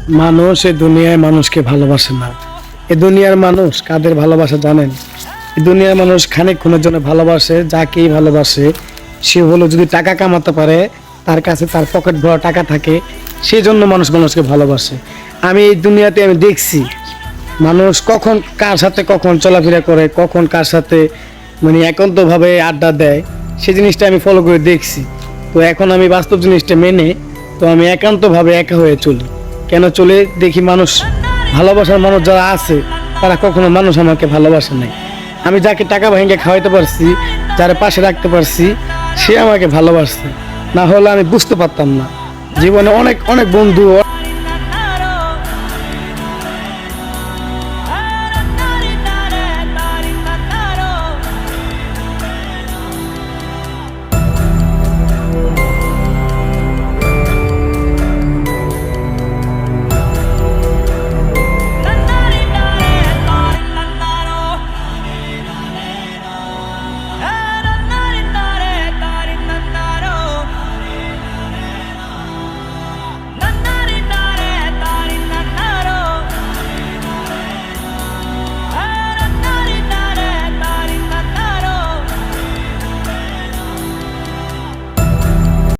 মানুষ এই দুনিয়ায় মানুষকে ভালোবাসে না। এই দুনিয়ার মানুষ কাদের ভালোবাসে জানেন? এই দুনিয়ার মানুষ খানিকক্ষণের জন্য ভালোবাসে, যাকেই ভালোবাসে সে হলো যদি টাকা কামাতে পারে, তার কাছে তার পকেট ভরা টাকা থাকে, সেই জন্য মানুষ মানুষকে ভালোবাসে। আমি এই দুনিয়াতে আমি দেখছি মানুষ কখন কার সাথে কখন চলাফেরা করে, কখন কার সাথে মানে একান্তভাবে আড্ডা দেয়, সেই জিনিসটা আমি ফলো করে দেখছি। তো এখন আমি বাস্তব জিনিসটা মেনে তো আমি একান্তভাবে একা হয়ে চলি। কেন চলে দেখি মানুষ ভালোবাসার মানুষ যারা আছে তারা কখনো মানুষ আমাকে ভালোবাসে নাই। আমি যাকে টাকা ভেঙে খাওয়াইতে পারছি, যারা পাশে রাখতে পারছি, সে আমাকে ভালোবাসছে। না হলে আমি বুঝতে পারতাম না। জীবনে অনেক অনেক বন্ধু